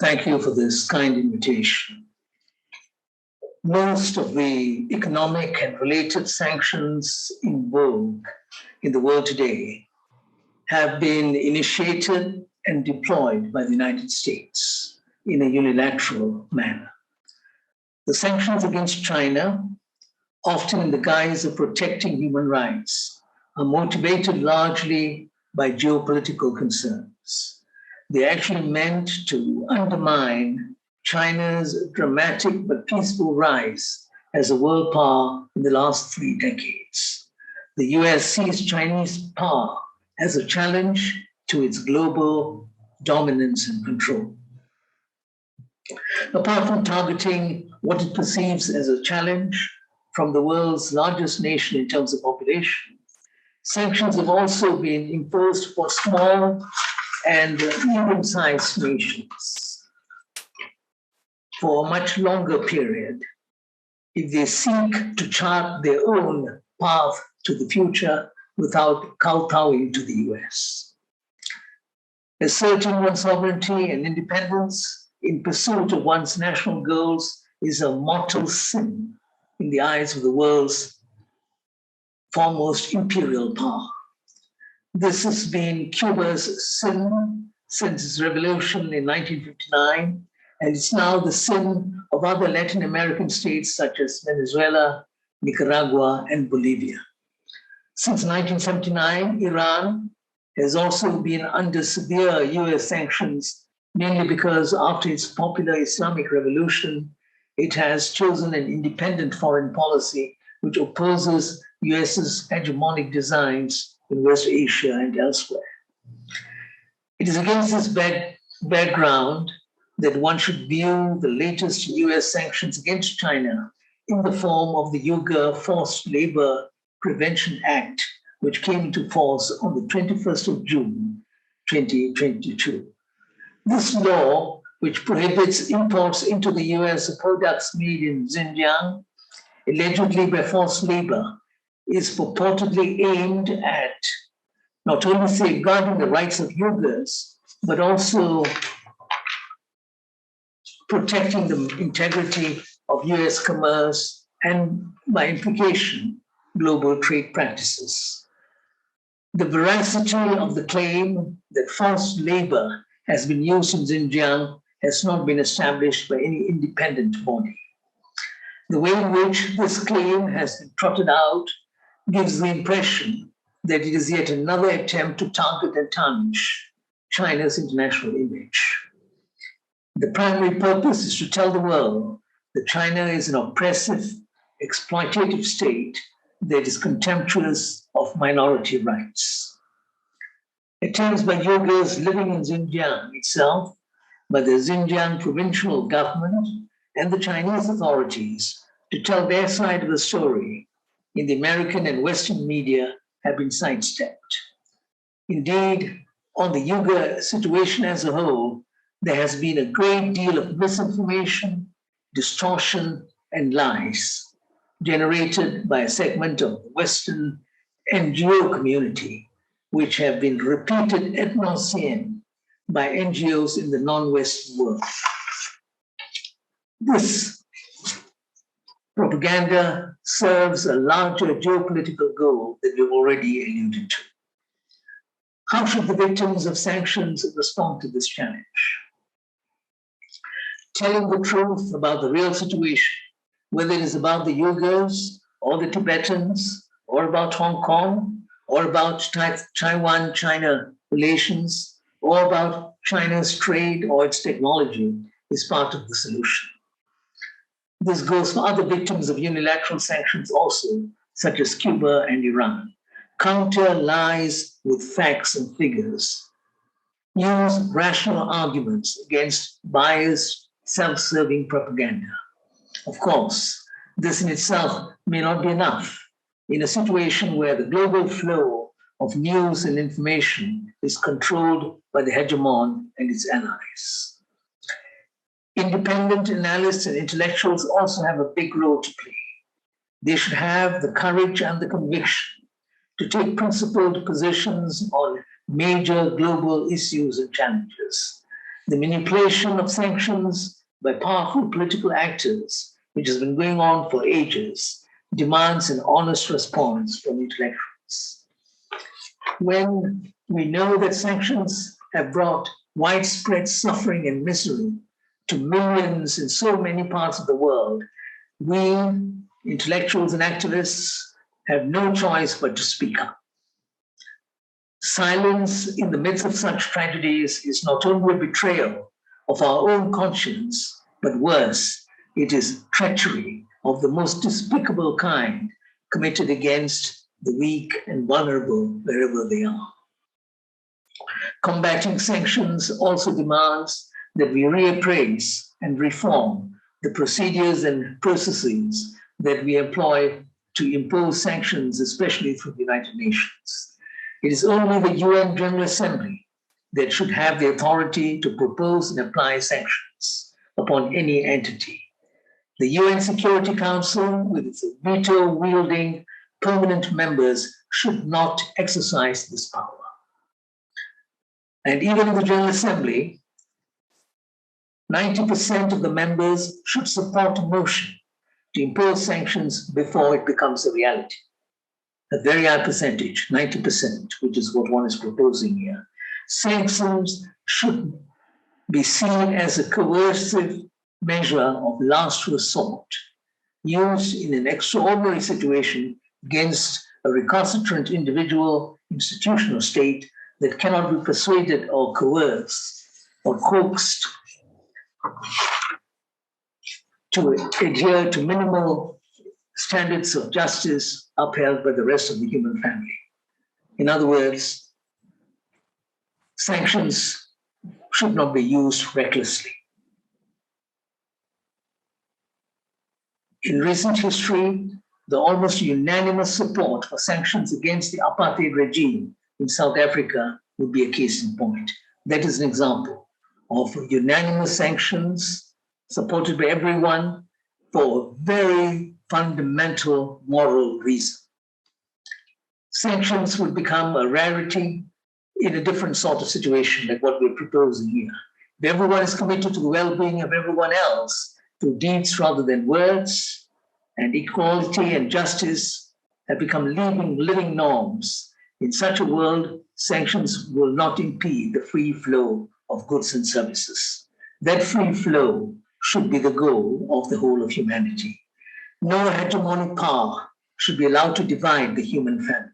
Thank you for this kind invitation. Most of the economic and related sanctions in vogue in the world today have been initiated and deployed by the United States in a unilateral manner. The sanctions against China, often in the guise of protecting human rights, are motivated largely by geopolitical concerns. They're actually meant to undermine China's dramatic but peaceful rise as a world power in the last 3 decades. The US sees Chinese power as a challenge to its global dominance and control. Apart from targeting what it perceives as a challenge from the world's largest nation in terms of population, sanctions have also been imposed for small and medium-sized nations for a much longer period if they seek to chart their own path to the future without kowtowing to the US. Asserting one's sovereignty and independence in pursuit of one's national goals is a mortal sin in the eyes of the world's foremost imperial power. This has been Cuba's sin since its revolution in 1959, and it's now the sin of other Latin American states such as Venezuela, Nicaragua, and Bolivia. Since 1979, Iran has also been under severe US sanctions, mainly because after its popular Islamic revolution, it has chosen an independent foreign policy which opposes US's hegemonic designs in West Asia and elsewhere. It is against this background that one should view the latest US sanctions against China in the form of the Uyghur Forced Labor Prevention Act, which came into force on the 21st of June, 2022. This law, which prohibits imports into the US of products made in Xinjiang, allegedly by forced labor, is purportedly aimed at not only safeguarding the rights of Uyghurs, but also protecting the integrity of US commerce and, by implication, global trade practices. The veracity of the claim that forced labor has been used in Xinjiang has not been established by any independent body. The way in which this claim has been trotted out gives the impression that it is yet another attempt to target and tarnish China's international image. The primary purpose is to tell the world that China is an oppressive, exploitative state that is contemptuous of minority rights. Attempts by Uyghurs living in Xinjiang itself, by the Xinjiang provincial government and the Chinese authorities to tell their side of the story in the American and Western media have been sidestepped. Indeed, on the Uyghur situation as a whole, there has been a great deal of misinformation, distortion, and lies generated by a segment of the Western NGO community, which have been repeated ad nauseam by NGOs in the non-Western world. This propaganda serves a larger geopolitical goal that we've already alluded to. How should the victims of sanctions respond to this challenge? Telling the truth about the real situation, whether it is about the Uyghurs or the Tibetans or about Hong Kong or about Taiwan-China relations or about China's trade or its technology, is part of the solution. This goes for other victims of unilateral sanctions also, such as Cuba and Iran. Counter lies with facts and figures. Use rational arguments against biased, self-serving propaganda. Of course, this in itself may not be enough in a situation where the global flow of news and information is controlled by the hegemon and its allies. Independent analysts and intellectuals also have a big role to play. They should have the courage and the conviction to take principled positions on major global issues and challenges. The manipulation of sanctions by powerful political actors, which has been going on for ages, demands an honest response from intellectuals. When we know that sanctions have brought widespread suffering and misery to millions in so many parts of the world, we, intellectuals and activists, have no choice but to speak up. Silence in the midst of such tragedies is not only a betrayal of our own conscience, but worse, it is treachery of the most despicable kind committed against the weak and vulnerable wherever they are. Combating sanctions also demands that we reappraise and reform the procedures and processes that we employ to impose sanctions, especially through the United Nations. It is only the UN General Assembly that should have the authority to propose and apply sanctions upon any entity. The UN Security Council, with its veto-wielding permanent members, should not exercise this power. And even in the General Assembly, 90% of the members should support a motion to impose sanctions before it becomes a reality. A very high percentage, 90%, which is what one is proposing here. Sanctions should be seen as a coercive measure of last resort, used in an extraordinary situation against a recalcitrant individual, institution, or state that cannot be persuaded or coerced or coaxed to adhere to minimal standards of justice upheld by the rest of the human family. In other words, sanctions should not be used recklessly. In recent history, the almost unanimous support for sanctions against the apartheid regime in South Africa would be a case in point. That is an example of unanimous sanctions supported by everyone for a very fundamental moral reason. Sanctions would become a rarity in a different sort of situation like what we're proposing here. If everyone is committed to the well-being of everyone else through deeds rather than words, and equality and justice have become living norms, in such a world, sanctions will not impede the free flow of goods and services. That free flow should be the goal of the whole of humanity. No hegemonic power should be allowed to divide the human family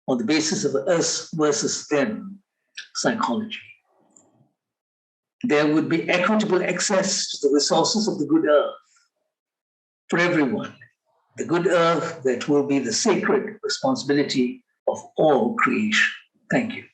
on the basis of us versus them psychology. There would be equitable access to the resources of the good earth for everyone, the good earth that will be the sacred responsibility of all creation. Thank you.